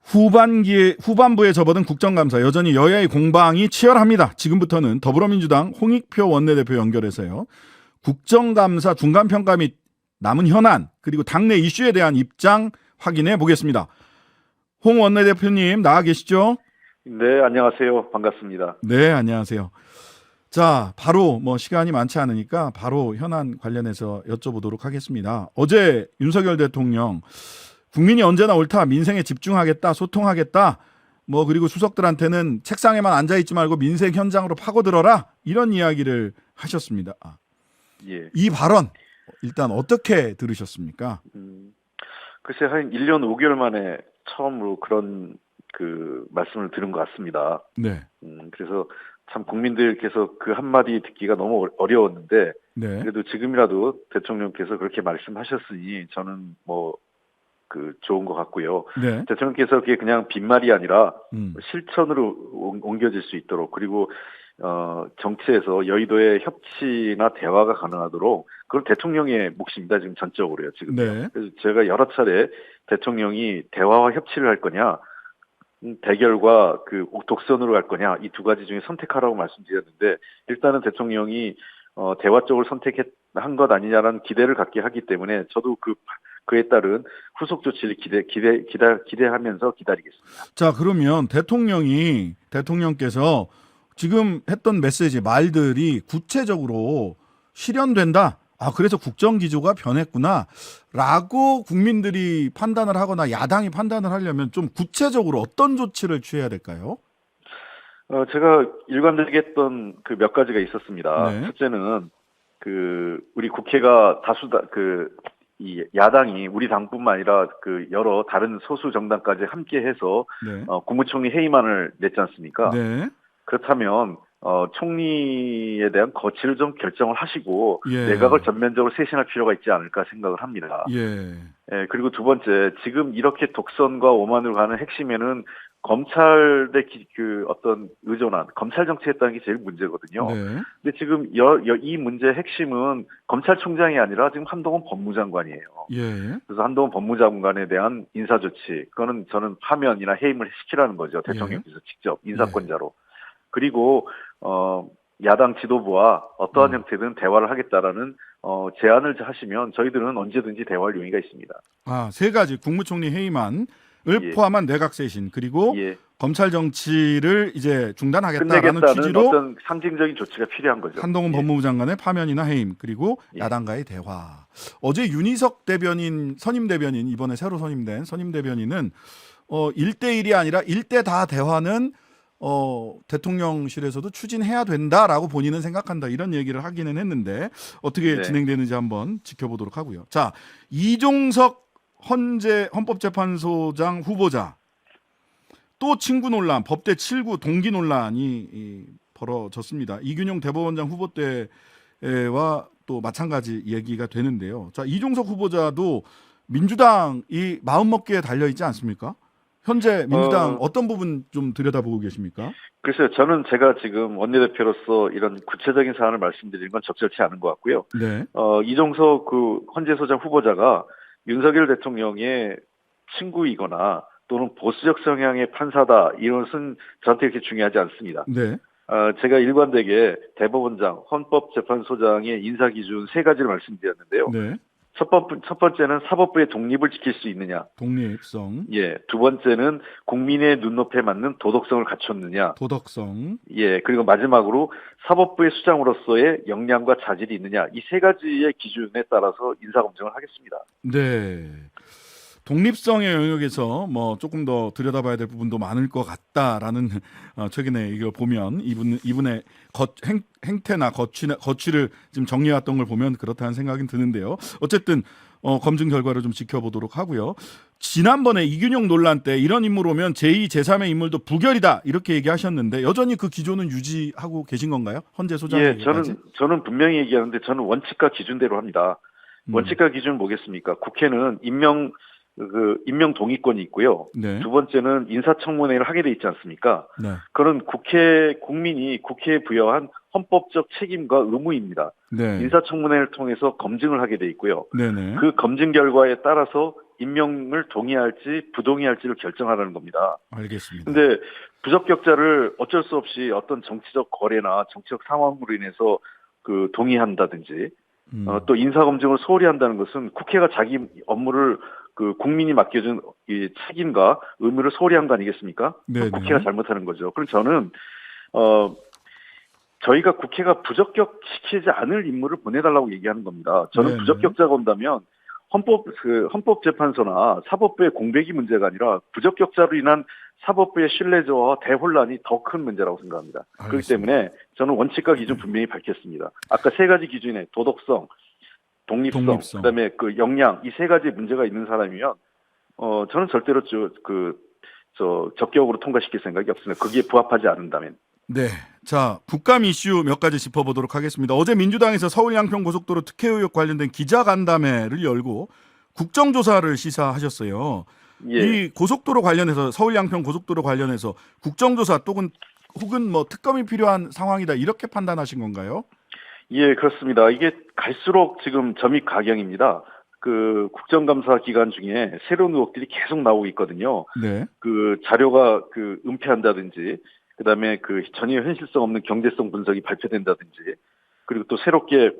후반부에 접어든 국정감사 여전히 여야의 공방이 치열합니다. 지금부터는 더불어민주당 홍익표 원내대표 연결해서요. 국정감사 중간평가 및 남은 현안 그리고 당내 이슈에 대한 입장 확인해 보겠습니다. 홍 원내대표님 나와 계시죠? 네, 안녕하세요. 반갑습니다. 네, 안녕하세요. 자, 바로 시간이 많지 않으니까 바로 현안 관련해서 여쭤보도록 하겠습니다. 어제 윤석열 대통령 국민이 언제나 옳다, 민생에 집중하겠다, 소통하겠다, 그리고 수석들한테는 책상에만 앉아있지 말고 민생 현장으로 파고들어라 이런 이야기를 하셨습니다. 예. 이 발언 일단 어떻게 들으셨습니까? 글쎄 한 1년 5개월 만에 처음으로 그런 말씀을 들은 것 같습니다. 네. 그래서 참 국민들께서 그 한마디 듣기가 너무 어려웠는데 네. 그래도 지금이라도 대통령께서 그렇게 말씀하셨으니 저는 좋은 것 같고요. 네. 대통령께서 그게 그냥 빈말이 아니라 실천으로 옮겨질 수 있도록 그리고 정치에서 여의도의 협치나 대화가 가능하도록 그건 대통령의 몫입니다. 지금 전적으로요. 지금. 네. 그래서 제가 여러 차례 대통령이 대화와 협치를 할 거냐, 대결과 독선으로 할 거냐 이 두 가지 중에 선택하라고 말씀드렸는데 일단은 대통령이 대화 쪽을 선택한 것 아니냐라는 기대를 갖게 하기 때문에 저도 그에 따른 후속 조치를 기대하면서 기다리겠습니다. 자, 그러면 대통령께서 지금 했던 메시지 말들이 구체적으로 실현된다. 그래서 국정 기조가 변했구나 라고 국민들이 판단을 하거나 야당이 판단을 하려면 좀 구체적으로 어떤 조치를 취해야 될까요? 제가 일관되게 했던 몇 가지가 있었습니다. 네. 첫째는 우리 국회가 이 야당이 우리 당뿐만 아니라 여러 다른 소수 정당까지 함께해서 네. 국무총리 회의만을 냈지 않습니까? 네. 그렇다면 총리에 대한 거취를 좀 결정을 하시고 예. 내각을 전면적으로 쇄신할 필요가 있지 않을까 생각을 합니다. 예. 그리고 두 번째, 지금 이렇게 독선과 오만으로 가는 핵심에는 검찰의 어떤 의존한 검찰 정치했다는 게 제일 문제거든요. 네. 근데 지금 이 문제의 핵심은 검찰총장이 아니라 지금 한동훈 법무장관이에요. 예. 그래서 한동훈 법무장관에 대한 인사조치, 그거는 저는 파면이나 해임을 시키라는 거죠. 대통령께서 직접 인사권자로. 그리고 야당 지도부와 어떠한 형태든 대화를 하겠다라는 제안을 하시면 저희들은 언제든지 대화할 용의가 있습니다. 세 가지 국무총리 회의만을 포함한 내각 쇄신 그리고 검찰 정치를 이제 중단하겠다라는 취지로 어떤 상징적인 조치가 필요한 거죠. 한동훈 법무부 장관의 파면이나 해임 그리고 야당과의 대화. 어제 윤희석 대변인 선임 대변인 이번에 새로 선임된 선임 대변인은 1대1이 아니라 1대 다 대화는 대통령실에서도 추진해야 된다라고 본인은 생각한다 이런 얘기를 하기는 했는데 어떻게 진행되는지 한번 지켜보도록 하고요. 자, 이종석 헌법재판소장 후보자 또 친구 논란, 법대 7구 동기 논란이 벌어졌습니다. 이균용 대법원장 후보 때와 또 마찬가지 얘기가 되는데요. 자, 이종석 후보자도 민주당이 마음먹기에 달려있지 않습니까? 현재 민주당 어떤 부분 좀 들여다보고 계십니까? 글쎄요. 제가 지금 원내대표로서 이런 구체적인 사안을 말씀드리는 건 적절치 않은 것 같고요. 네. 이종석 헌재소장 후보자가 윤석열 대통령의 친구이거나 또는 보수적 성향의 판사다 이런 것은 저한테 그렇게 중요하지 않습니다. 네. 제가 일관되게 대법원장, 헌법재판소장의 인사 기준 세 가지를 말씀드렸는데요. 네. 첫 번째는 사법부의 독립을 지킬 수 있느냐. 독립성. 두 번째는 국민의 눈높이에 맞는 도덕성을 갖췄느냐. 도덕성. 그리고 마지막으로 사법부의 수장으로서의 역량과 자질이 있느냐. 이 세 가지의 기준에 따라서 인사 검증을 하겠습니다. 네. 독립성의 영역에서 조금 더 들여다봐야 될 부분도 많을 것 같다라는 최근에 이걸 보면 이분의 행태나 거취를 지금 정리해왔던 걸 보면 그렇다는 생각이 드는데요. 어쨌든 검증 결과를 좀 지켜보도록 하고요. 지난번에 이균용 논란 때 이런 인물 오면 제2, 제3의 인물도 부결이다 이렇게 얘기하셨는데 여전히 그 기조는 유지하고 계신 건가요? 헌재 소장에게까지? 저는 분명히 얘기하는데 저는 원칙과 기준대로 합니다. 원칙과 기준은 뭐겠습니까? 국회는 그 임명 동의권이 있고요. 네. 두 번째는 인사청문회를 하게 돼 있지 않습니까? 네. 그런 국민이 국회에 부여한 헌법적 책임과 의무입니다. 네. 인사청문회를 통해서 검증을 하게 돼 있고요. 네네. 그 검증 결과에 따라서 임명을 동의할지 부동의할지를 결정하라는 겁니다. 알겠습니다. 근데 부적격자를 어쩔 수 없이 어떤 정치적 거래나 정치적 상황으로 인해서 그 동의한다든지 또 인사 검증을 소홀히 한다는 것은 국회가 자기 업무를 그 국민이 맡겨준 이 책임과 의무를 소홀히 한 거 아니겠습니까? 네네. 국회가 잘못하는 거죠. 그럼 저는 저희가 국회가 부적격시키지 않을 인물을 보내달라고 얘기하는 겁니다. 저는 네네. 부적격자가 온다면 헌법재판소나 사법부의 공백이 문제가 아니라 부적격자로 인한 사법부의 신뢰도와 대혼란이 더 큰 문제라고 생각합니다. 알겠습니다. 그렇기 때문에 저는 원칙과 기준 분명히 밝혔습니다. 아까 세 가지 기준에 도덕성, 독립성. 그다음에 그 역량 이 세 가지 문제가 있는 사람이면 저는 절대로 적격으로 통과시킬 생각이 없습니다. 거기에 부합하지 않는다면. 네. 자, 국감 이슈 몇 가지 짚어보도록 하겠습니다. 어제 민주당에서 서울 양평고속도로 특혜 의혹 관련된 기자간담회를 열고 국정조사를 시사하셨어요. 예. 이 고속도로 관련해서 서울 양평 고속도로 관련해서 국정조사 혹은 뭐 특검이 필요한 상황이다 이렇게 판단하신 건가요? 예, 그렇습니다. 이게 갈수록 지금 점입 가경입니다. 그 국정감사 기간 중에 새로운 의혹들이 계속 나오고 있거든요. 네. 그 자료가 그 은폐한다든지, 그다음에 그 전혀 현실성 없는 경제성 분석이 발표된다든지, 그리고 또 새롭게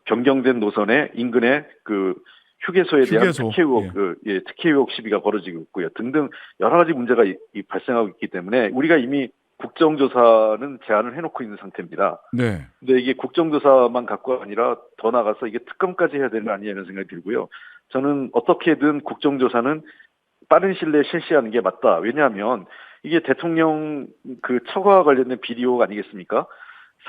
변경된 노선의 인근의 그 휴게소에 대한 특혜 의혹, 특혜 의혹 시비가 벌어지고 있고요. 등등 여러 가지 문제가 발생하고 있기 때문에 우리가 이미 국정조사는 제안을 해놓고 있는 상태입니다. 네. 근데 이게 국정조사만 갖고가 아니라 더 나가서 이게 특검까지 해야 되는 거 아니냐 이런 생각이 들고요. 저는 어떻게든 국정조사는 빠른 시일 내에 실시하는 게 맞다. 왜냐하면 이게 대통령 그 처가와 관련된 비리의혹 아니겠습니까?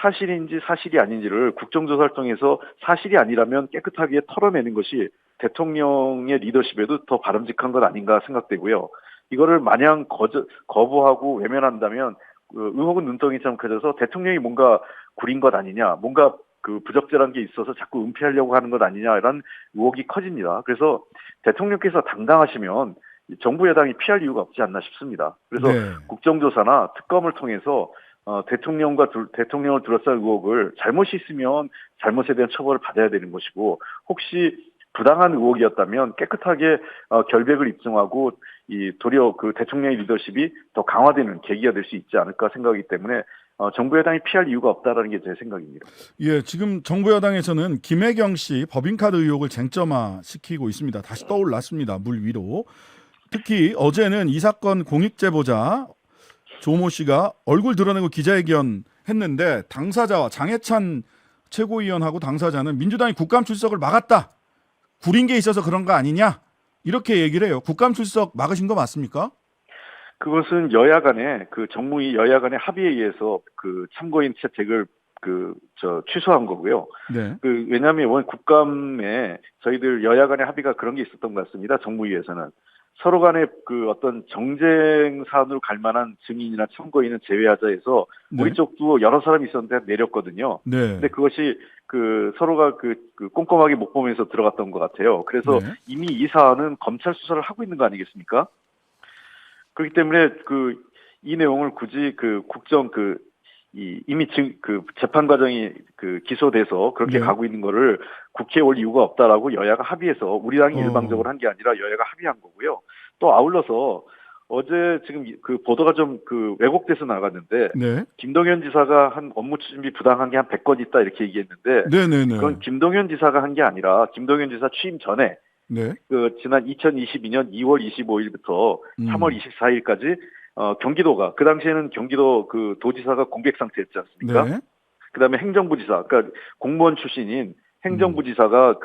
사실인지 사실이 아닌지를 국정조사를 통해서 사실이 아니라면 깨끗하게 털어내는 것이 대통령의 리더십에도 더 바람직한 것 아닌가 생각되고요. 이거를 마냥 거부하고 외면한다면 의혹은 눈덩이처럼 커져서 대통령이 뭔가 구린 것 아니냐, 뭔가 그 부적절한 게 있어서 자꾸 은폐하려고 하는 것 아니냐 이런 의혹이 커집니다. 그래서 대통령께서 당당하시면 정부 여당이 피할 이유가 없지 않나 싶습니다. 그래서 국정조사나 특검을 통해서 대통령을 둘러싼 의혹을 잘못이 있으면 잘못에 대한 처벌을 받아야 되는 것이고 혹시 부당한 의혹이었다면 깨끗하게 결백을 입증하고 도리어 그 대통령의 리더십이 더 강화되는 계기가 될 수 있지 않을까 생각하기 때문에 정부 여당이 피할 이유가 없다라는 게 제 생각입니다. 예, 지금 정부 여당에서는 김혜경 씨 법인카드 의혹을 쟁점화시키고 있습니다. 다시 떠올랐습니다. 물 위로. 특히 어제는 이 사건 공익제보자 조모 씨가 얼굴 드러내고 기자회견 했는데 당사자와 장해찬 최고위원하고 당사자는 민주당이 국감 출석을 막았다. 구린 게 있어서 그런 거 아니냐? 이렇게 얘기를 해요. 국감 출석 막으신 거 맞습니까? 그것은 여야 간에 정무위 여야 간의 합의에 의해서 그 참고인 채택을 취소한 거고요. 네. 왜냐하면 이번 국감에 저희들 여야 간의 합의가 그런 게 있었던 것 같습니다. 정무위에서는 서로 간에 그 어떤 정쟁 사안으로 갈 만한 증인이나 참고인은 제외하자 해서 우리 쪽도 여러 사람이 있었는데 내렸거든요. 네. 근데 그것이 서로가 꼼꼼하게 못 보면서 들어갔던 것 같아요. 그래서 이미 이 사안은 검찰 수사를 하고 있는 거 아니겠습니까? 그렇기 때문에 이 내용을 굳이 이미 재판 과정이 기소돼서 그렇게 가고 있는 거를 국회에 올 이유가 없다라고 여야가 합의해서 우리 당이 일방적으로 한 게 아니라 여야가 합의한 거고요. 또 아울러서 어제 지금 보도가 좀 왜곡돼서 나갔는데 김동연 지사가 한 업무 추진비 부당한 게 한 100건 있다 이렇게 얘기했는데 그건 김동연 지사가 한 게 아니라 김동연 지사 취임 전에 지난 2022년 2월 25일부터 3월 24일까지 경기도가 그 당시에는 경기도 도지사가 공백 상태였지 않습니까? 그다음에 행정부지사, 그러니까 공무원 출신인 행정부지사가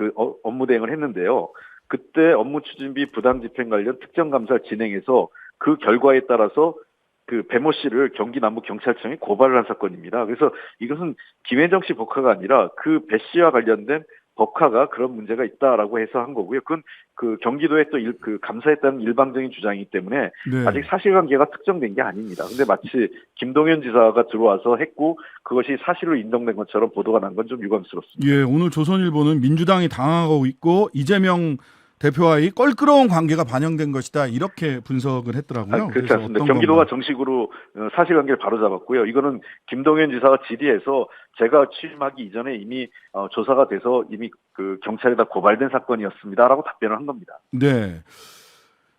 업무 대행을 했는데요. 그때 업무 추진비 부당 집행 관련 특정 감사를 진행해서 그 결과에 따라서 배모 씨를 경기 남부 경찰청에 고발을 한 사건입니다. 그래서 이것은 김혜정 씨 법화가 아니라 배 씨와 관련된 법화가 그런 문제가 있다라고 해서 한 거고요. 그건 경기도에 또 감사했다는 일방적인 주장이기 때문에 아직 사실관계가 특정된 게 아닙니다. 근데 마치 김동연 지사가 들어와서 했고 그것이 사실로 인정된 것처럼 보도가 난 건 좀 유감스럽습니다. 예, 오늘 조선일보는 민주당이 당하고 있고 이재명 대표와의 껄끄러운 관계가 반영된 것이다. 이렇게 분석을 했더라고요. 그렇지 않습니다. 경기도가 정식으로 사실관계를 바로잡았고요. 이거는 김동연 지사가 질의해서 제가 취임하기 이전에 이미 조사가 돼서 이미 그 경찰에다 고발된 사건이었습니다라고 답변을 한 겁니다. 네.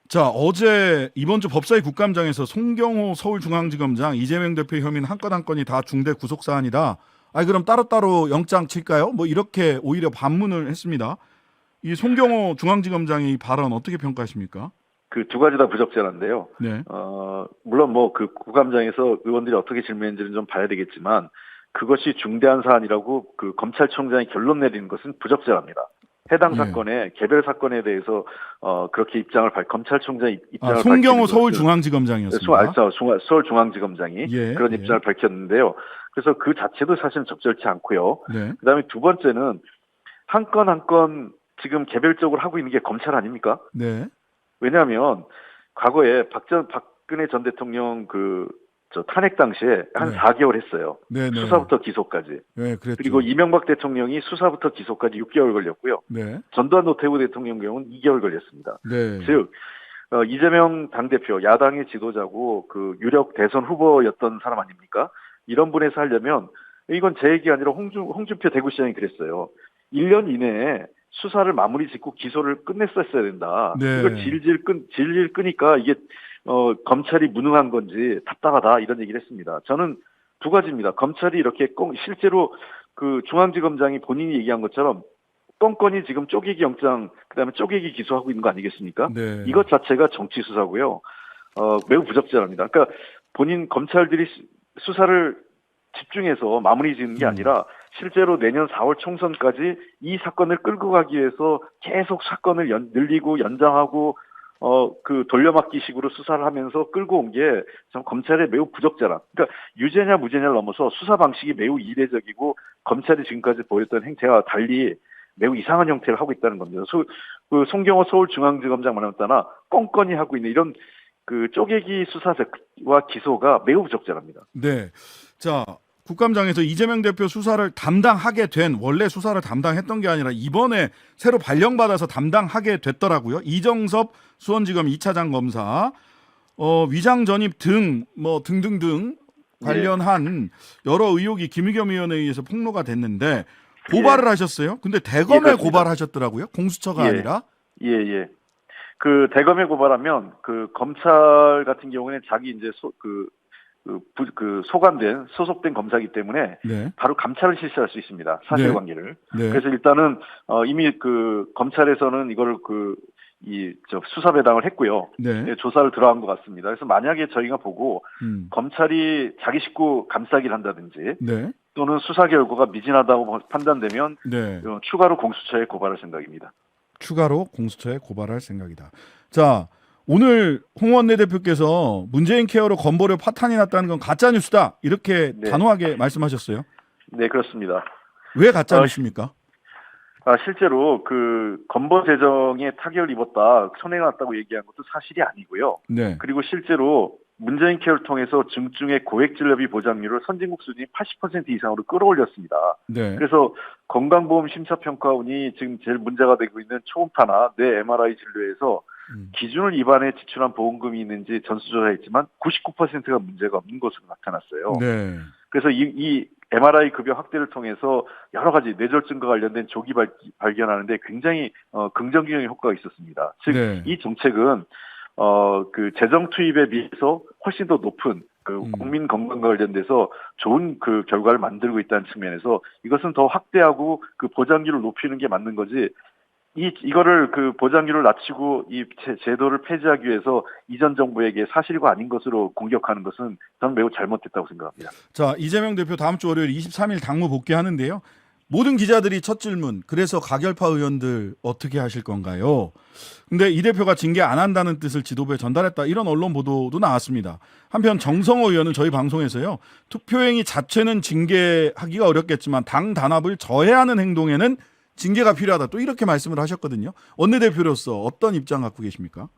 자, 어제 이번 주 법사위 국감장에서 송경호 서울중앙지검장, 이재명 대표 혐의는 한 건 한 건이 다 중대 구속 사안이다. 그럼 따로따로 영장 칠까요? 뭐 이렇게 오히려 반문을 했습니다. 이 송경호 중앙지검장의 이 발언 어떻게 평가하십니까? 그 두 가지 다 부적절한데요. 네. 물론 뭐 그 국감장에서 의원들이 어떻게 질문했는지는 좀 봐야 되겠지만 그것이 중대한 사안이라고 그 검찰총장이 결론 내리는 것은 부적절합니다. 해당 사건의 개별 사건에 대해서 그렇게 검찰총장이 입장을 송경호 서울중앙지검장이었습니다. 서울중앙지검장이 그런 입장을 밝혔는데요. 그래서 그 자체도 사실 적절치 않고요. 네. 그다음에 두 번째는 한 건 한 건 지금 개별적으로 하고 있는 게 검찰 아닙니까? 네. 왜냐하면 과거에 박근혜 전 대통령 탄핵 당시에 한 4개월 했어요. 네네. 수사부터 기소까지. 네, 그랬죠. 그리고 이명박 대통령이 수사부터 기소까지 6개월 걸렸고요. 네. 전두환 노태우 대통령 경우는 2개월 걸렸습니다. 네. 즉 이재명 당대표 야당의 지도자고 그 유력 대선 후보였던 사람 아닙니까? 이런 분에서 하려면 이건 제 얘기 아니라 홍준표 대구시장이 그랬어요. 1년 이내에 수사를 마무리 짓고 기소를 끝냈었어야 된다. 네. 이걸 질질 끄니까 이게 검찰이 무능한 건지 답답하다 이런 얘기를 했습니다. 저는 두 가지입니다. 검찰이 이렇게 실제로 그 중앙지검장이 본인이 얘기한 것처럼 껌껌이 지금 쪼개기 영장 그다음에 쪼개기 기소하고 있는 거 아니겠습니까? 네. 이것 자체가 정치 수사고요. 매우 부적절합니다. 그러니까 본인 검찰들이 수사를 집중해서 마무리 짓는 게 아니라 실제로 내년 4월 총선까지 이 사건을 끌고 가기 위해서 계속 사건을 늘리고 연장하고 그 돌려막기식으로 수사를 하면서 끌고 온 게 참 검찰의 매우 부적절한. 그러니까 유죄냐 무죄냐를 넘어서 수사 방식이 매우 이례적이고 검찰이 지금까지 보였던 행태와 달리 매우 이상한 형태를 하고 있다는 겁니다. 그 송경호 서울중앙지검장만 따나 껌껌이 하고 있는 이런 그 쪼개기 수사와 기소가 매우 부적절합니다. 네. 자, 국감장에서 이재명 대표 수사를 담당하게 된, 원래 수사를 담당했던 게 아니라 이번에 새로 발령받아서 담당하게 됐더라고요. 이정섭 수원지검 2차장 검사, 위장 전입 등등 관련한 여러 의혹이 김의겸 의원에 의해서 폭로가 됐는데 고발을 하셨어요. 근데 대검에 고발하셨더라고요. 공수처가 아니라. 예. 그 대검에 고발하면 그 검찰 같은 경우에는 자기 이제 소속된 검사이기 때문에 바로 감찰을 실시할 수 있습니다. 사실관계를. 그래서 일단은 이미 그 검찰에서는 이거를 수사 배당을 했고요. 조사를 들어간 것 같습니다. 그래서 만약에 저희가 보고 검찰이 자기 식구 감싸기를 한다든지 또는 수사 결과가 미진하다고 판단되면 추가로 공수처에 고발할 생각입니다. 추가로 공수처에 고발할 생각이다. 자, 오늘 홍 원내대표께서 문재인 케어로 건보료 파탄이 났다는 건 가짜 뉴스다 이렇게 단호하게 말씀하셨어요. 네, 그렇습니다. 왜 가짜 뉴스입니까? 실제로 그 건보 재정에 타격을 입었다, 손해가 났다고 얘기한 것도 사실이 아니고요. 그리고 실제로 문재인 케어를 통해서 중증의 고액 진료비 보장률을 선진국 수준이 80% 이상으로 끌어올렸습니다. 그래서 건강보험 심사평가원이 지금 제일 문제가 되고 있는 초음파나 뇌 MRI 진료에서 기준을 위반해 지출한 보험금이 있는지 전수조사했지만 99%가 문제가 없는 것으로 나타났어요. 그래서 이 MRI 급여 확대를 통해서 여러 가지 뇌졸중과 관련된 조기 발견하는데 굉장히 긍정적인 효과가 있었습니다. 즉, 이 정책은 그 재정 투입에 비해서 훨씬 더 높은 그 국민 건강과 관련돼서 좋은 그 결과를 만들고 있다는 측면에서 이것은 더 확대하고 그 보장률을 높이는 게 맞는 거지. 이거를 그 보장률을 낮추고 이 제도를 폐지하기 위해서 이전 정부에게 사실과 아닌 것으로 공격하는 것은 저는 매우 잘못됐다고 생각합니다. 자, 이재명 대표 다음 주 월요일 23일 당무 복귀하는데요. 모든 기자들이 첫 질문, 그래서 가결파 의원들 어떻게 하실 건가요? 근데 이 대표가 징계 안 한다는 뜻을 지도부에 전달했다, 이런 언론 보도도 나왔습니다. 한편 정성호 의원은 저희 방송에서요, 투표행위 자체는 징계하기가 어렵겠지만 당 단합을 저해하는 행동에는 징계가 필요하다, 또 이렇게 말씀을 하셨거든요. 원내대표로서 어떤 입장 갖고 계십니까?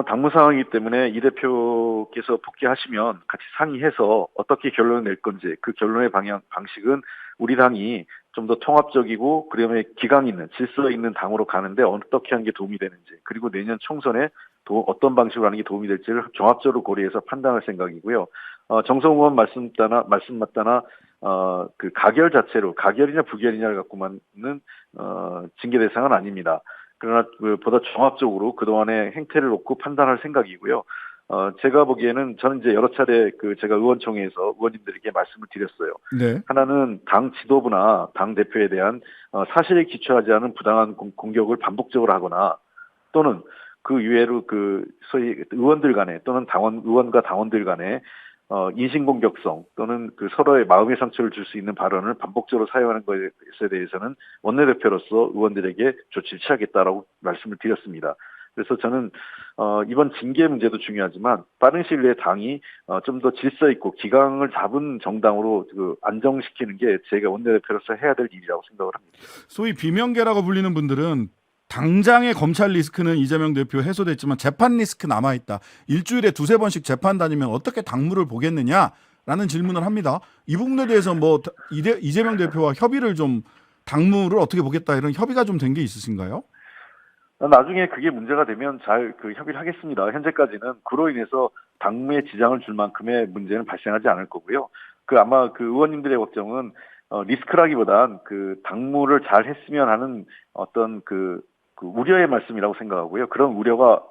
당무 상황이기 때문에 이 대표께서 복귀하시면 같이 상의해서 어떻게 결론을 낼 건지 그 결론의 방식은 우리 당이 좀 더 통합적이고 그다음에 기강 있는 질서 있는 당으로 가는데 어떻게 하는 게 도움이 되는지, 그리고 내년 총선에 어떤 방식으로 하는 게 도움이 될지를 종합적으로 고려해서 판단할 생각이고요. 정성 의원 말씀 맞다나 그 가결이냐 부결이냐를 갖고만은 징계 대상은 아닙니다. 그러나 보다 종합적으로 그동안의 행태를 놓고 판단할 생각이고요. 제가 보기에는 저는 이제 여러 차례 제가 의원총회에서 의원님들에게 말씀을 드렸어요. 네. 하나는 당 지도부나 당 대표에 대한 사실에 기초하지 않은 부당한 공격을 반복적으로 하거나, 또는 그 이외로 소위 의원들 간에 또는 의원과 당원들 간에 인신공격성 또는 서로의 마음의 상처를 줄 수 있는 발언을 반복적으로 사용하는 것에 대해서는 원내대표로서 의원들에게 조치를 취하겠다라고 말씀을 드렸습니다. 그래서 저는 이번 징계 문제도 중요하지만 빠른 시일 내에 당이 좀 더 질서 있고 기강을 잡은 정당으로 안정시키는 게 제가 원내대표로서 해야 될 일이라고 생각을 합니다. 소위 비명계라고 불리는 분들은 당장의 검찰 리스크는 이재명 대표 해소됐지만 재판 리스크 남아있다. 일주일에 2-3번씩 재판 다니면 어떻게 당무를 보겠느냐라는 질문을 합니다. 이 부분에 대해서 뭐 이재명 대표와 협의를 좀, 당무를 어떻게 보겠다 이런 협의가 좀 된 게 있으신가요? 나중에 그게 문제가 되면 잘 협의를 하겠습니다. 현재까지는 그로 인해서 당무에 지장을 줄 만큼의 문제는 발생하지 않을 거고요. 아마 의원님들의 걱정은 리스크라기보단 당무를 잘 했으면 하는 어떤 우려의 말씀이라고 생각하고요. 그런 우려가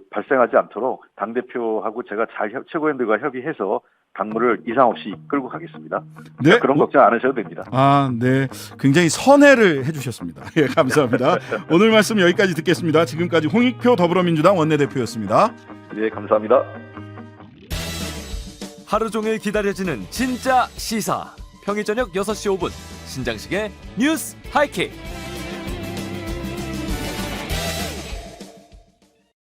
발생하지 않도록 당대표하고 제가 잘 최고위원들과 협의해서 당무를 이상 없이 이끌고 가겠습니다. 네. 그런 걱정 안 하셔도 됩니다. 네. 굉장히 선회를 해주셨습니다. 예, 감사합니다. 오늘 말씀 여기까지 듣겠습니다. 지금까지 홍익표 더불어민주당 원내대표였습니다. 네, 감사합니다. 하루 종일 기다려지는 진짜 시사. 평일 저녁 6시 5분 신장식의 뉴스 하이킥.